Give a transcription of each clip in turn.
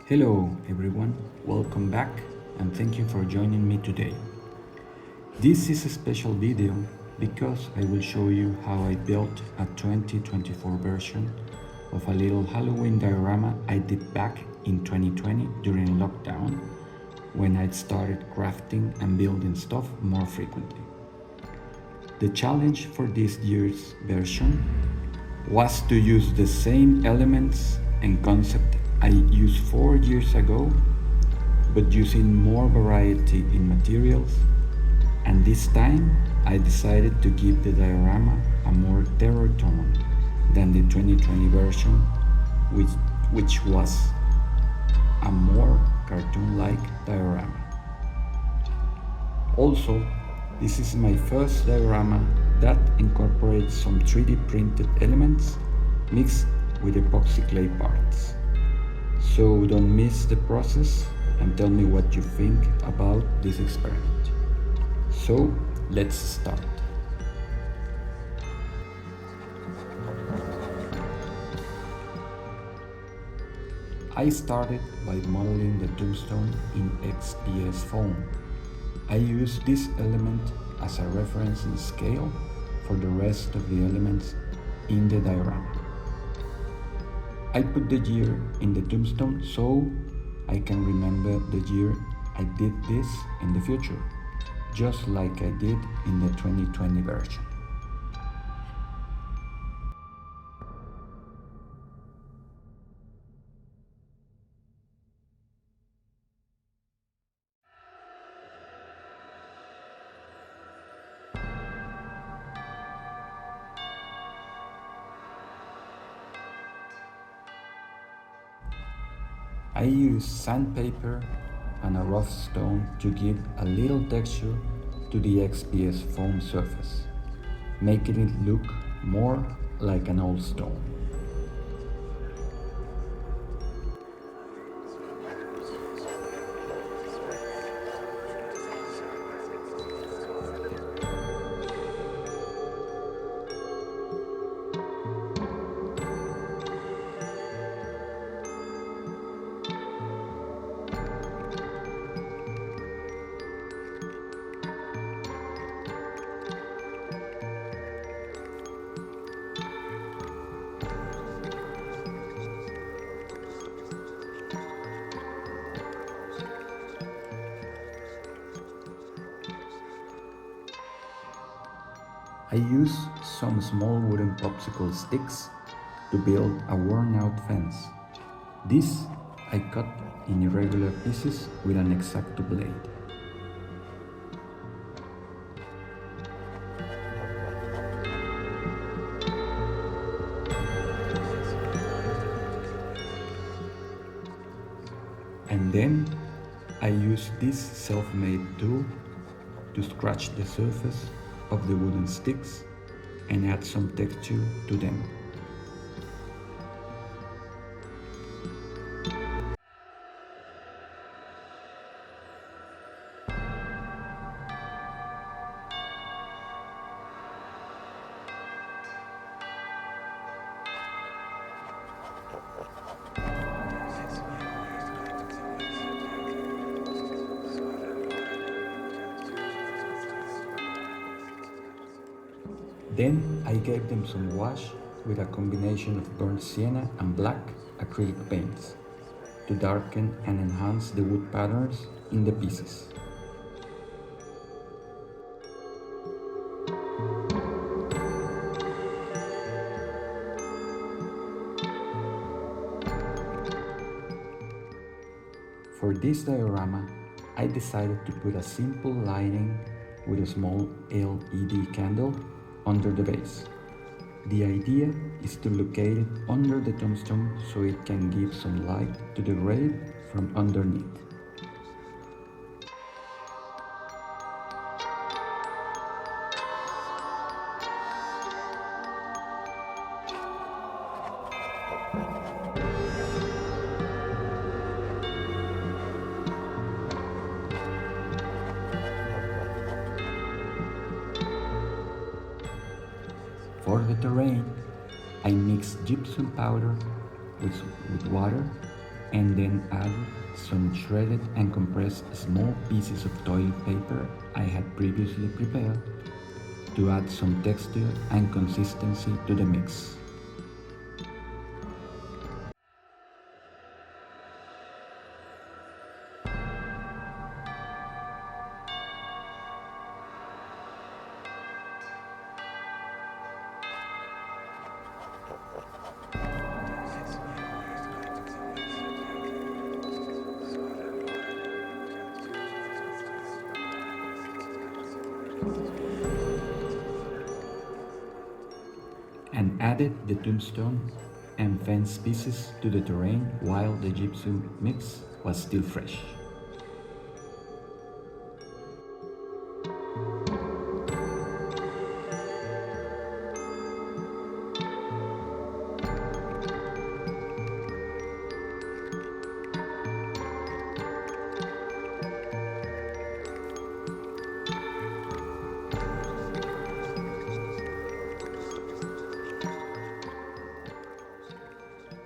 Hello everyone, welcome back and thank you for joining me today. This is a special video because I will show you how I built a 2024 version of a little Halloween diorama I did back in 2020 during lockdown when I started crafting and building stuff more frequently. The challenge for this year's version was to use the same elements and concept I used 4 years ago, but using more variety in materials, and this time I decided to give the diorama a more terror tone than the 2020 version, which was a more cartoon-like diorama. Also, this is my first diorama that incorporates some 3D printed elements mixed with epoxy clay parts. So don't miss the process and tell me what you think about this experiment. So let's start. I started by modeling the tombstone in XPS foam. I used this element as a reference in scale for the rest of the elements in the diorama. I put the year in the tombstone so I can remember the year I did this in the future, just like I did in the 2020 version. I use sandpaper and a rough stone to give a little texture to the XPS foam surface, making it look more like an old stone. I use some small wooden popsicle sticks to build a worn-out fence. This I cut in irregular pieces with an X-Acto blade. And then I use this self-made tool to scratch the surface of the wooden sticks and add some texture to them. Then I gave them some wash with a combination of burnt sienna and black acrylic paints to darken and enhance the wood patterns in the pieces. For this diorama, I decided to put a simple lighting with a small LED candle under the base. The idea is to locate it under the tombstone so it can give some light to the grave from underneath. For the terrain, I mixed gypsum powder with water and then add some shredded and compressed small pieces of toilet paper I had previously prepared to add some texture and consistency to the mix. And added the tombstone and fence pieces to the terrain while the gypsum mix was still fresh.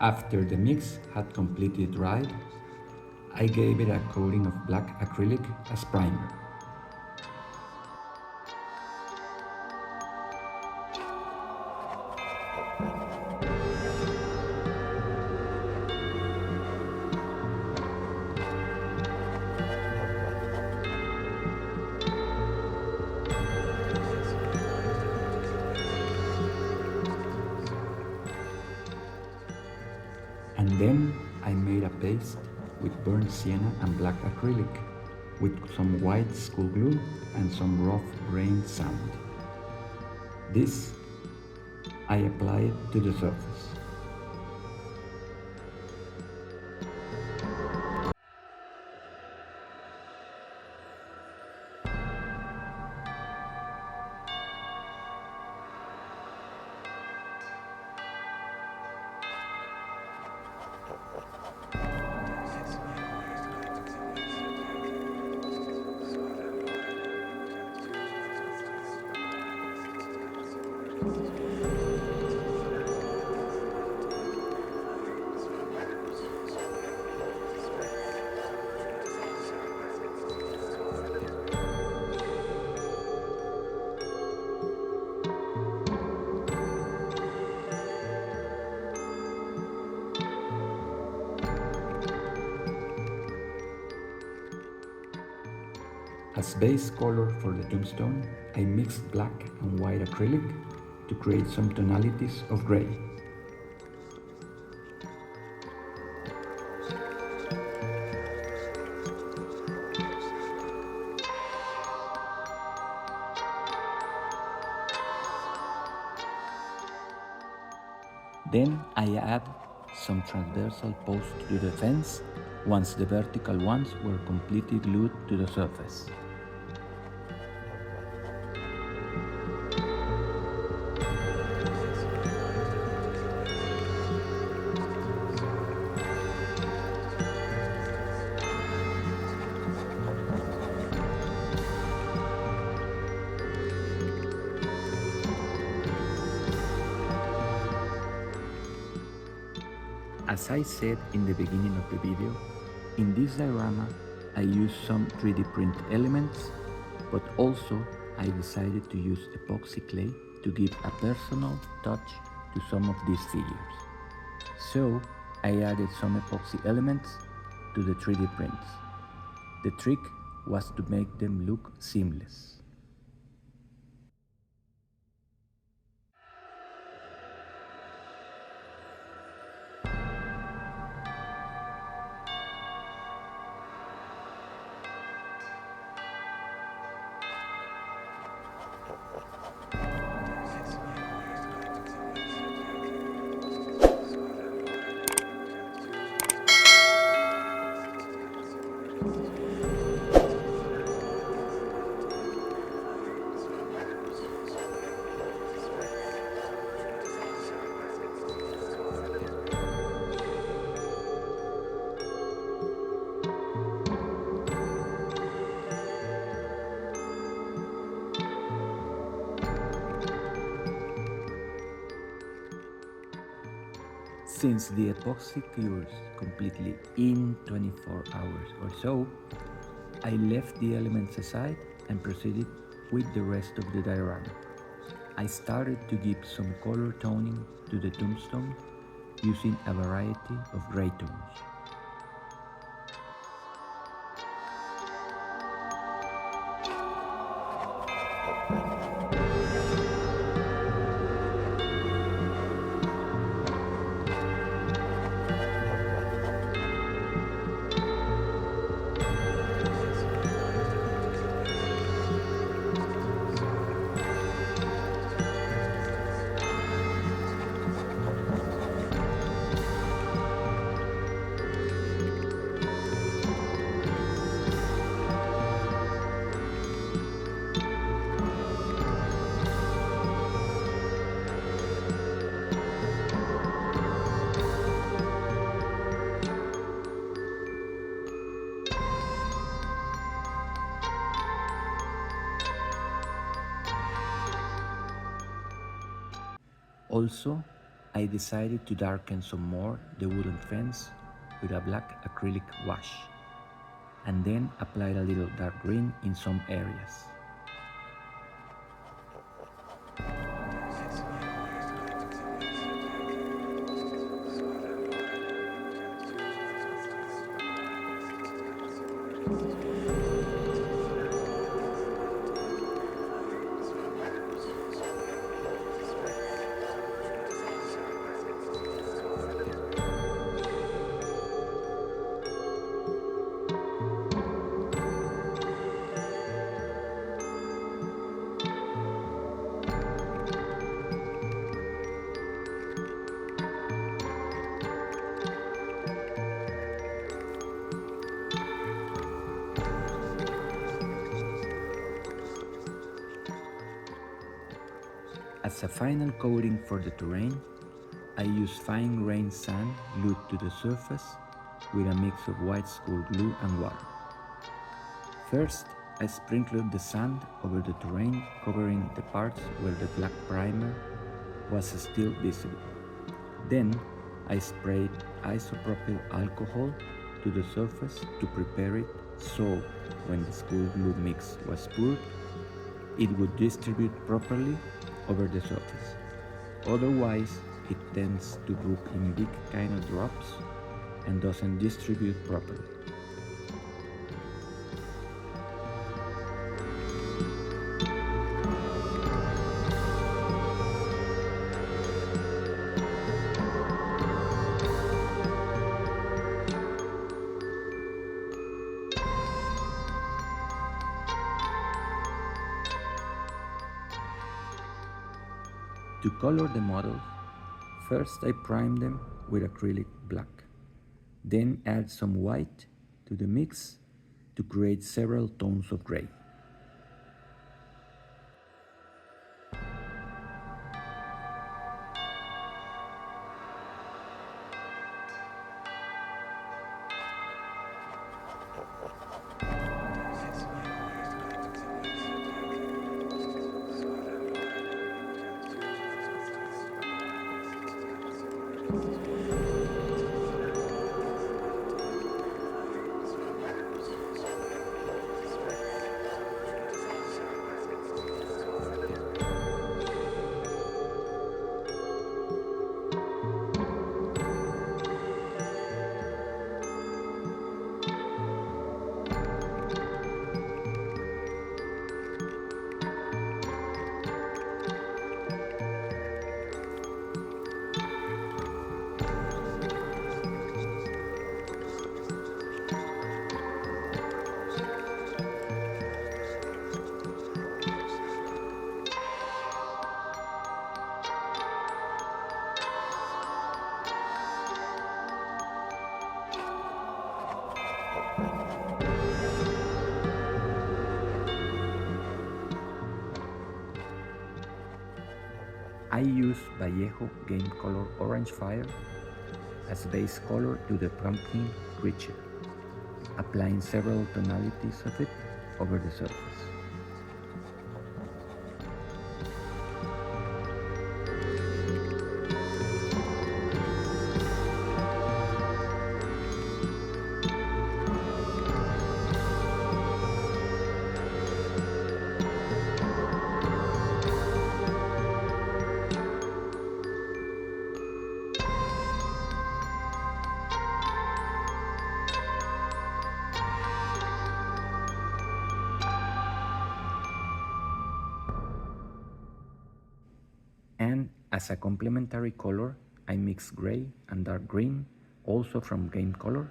After the mix had completely dried, I gave it a coating of black acrylic as primer. And then I made a paste with burnt sienna and black acrylic, with some white school glue and some rough grained sand. This I applied to the surface. As base color for the tombstone, I mixed black and white acrylic to create some tonalities of gray. Then I add some transversal posts to the fence once the vertical ones were completely glued to the surface. As I said in the beginning of the video, in this diorama I used some 3D print elements, but also I decided to use epoxy clay to give a personal touch to some of these figures. So I added some epoxy elements to the 3D prints. The trick was to make them look seamless. Since the epoxy cures completely in 24 hours or so, I left the elements aside and proceeded with the rest of the diorama. I started to give some color toning to the tombstone using a variety of gray tones. Also, I decided to darken some more the wooden fence with a black acrylic wash, and then applied a little dark green in some areas. As a final coating for the terrain, I use fine-grained sand glued to the surface with a mix of white school glue and water. First, I sprinkled the sand over the terrain, covering the parts where the black primer was still visible. Then, I sprayed isopropyl alcohol to the surface to prepare it so when the school glue mix was poured, it would distribute properly over the surface. Otherwise, it tends to group in big kind of drops and doesn't distribute properly. To color the models, first I prime them with acrylic black, then add some white to the mix to create several tones of gray. I use Vallejo Game Color Orange Fire as base color to the pumpkin creature, applying several tonalities of it over the surface. As a complementary color, I mixed gray and dark green, also from Game Color,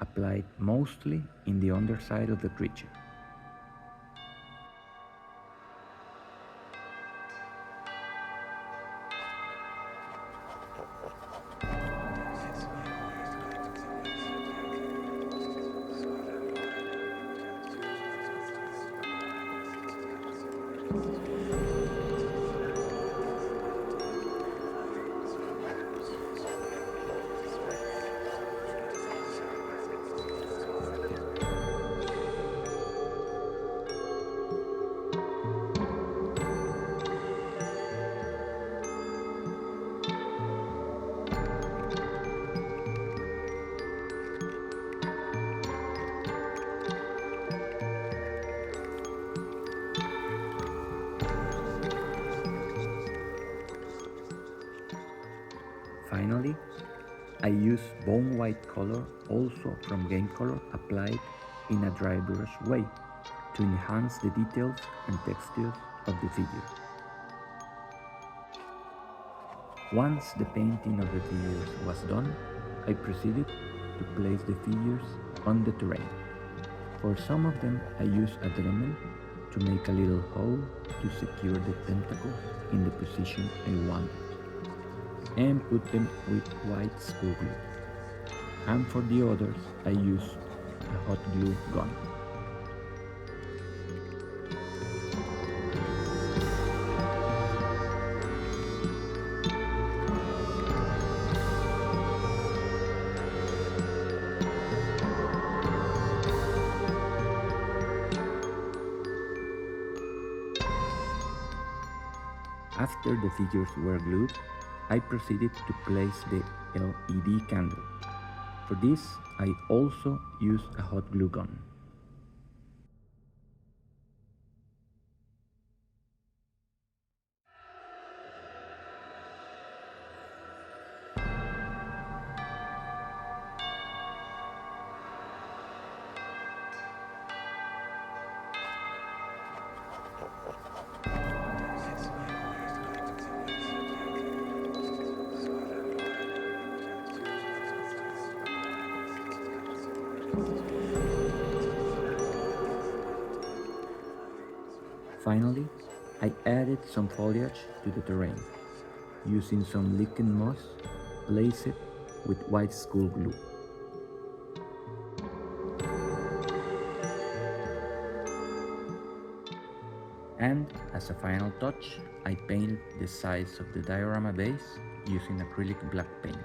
applied mostly in the underside of the creature. Finally, I use bone white color, also from Game Color, applied in a dry brush way to enhance the details and textures of the figure. Once the painting of the figures was done, I proceeded to place the figures on the terrain. For some of them, I used a Dremel to make a little hole to secure the tentacles in the position I wanted, and put them with white school glue. And for the others, I used a hot glue gun. After the figures were glued, I proceeded to place the LED candle. For this, I also used a hot glue gun. Finally, I added some foliage to the terrain, using some lichen moss laced with white school glue. And as a final touch, I painted the sides of the diorama base using acrylic black paint.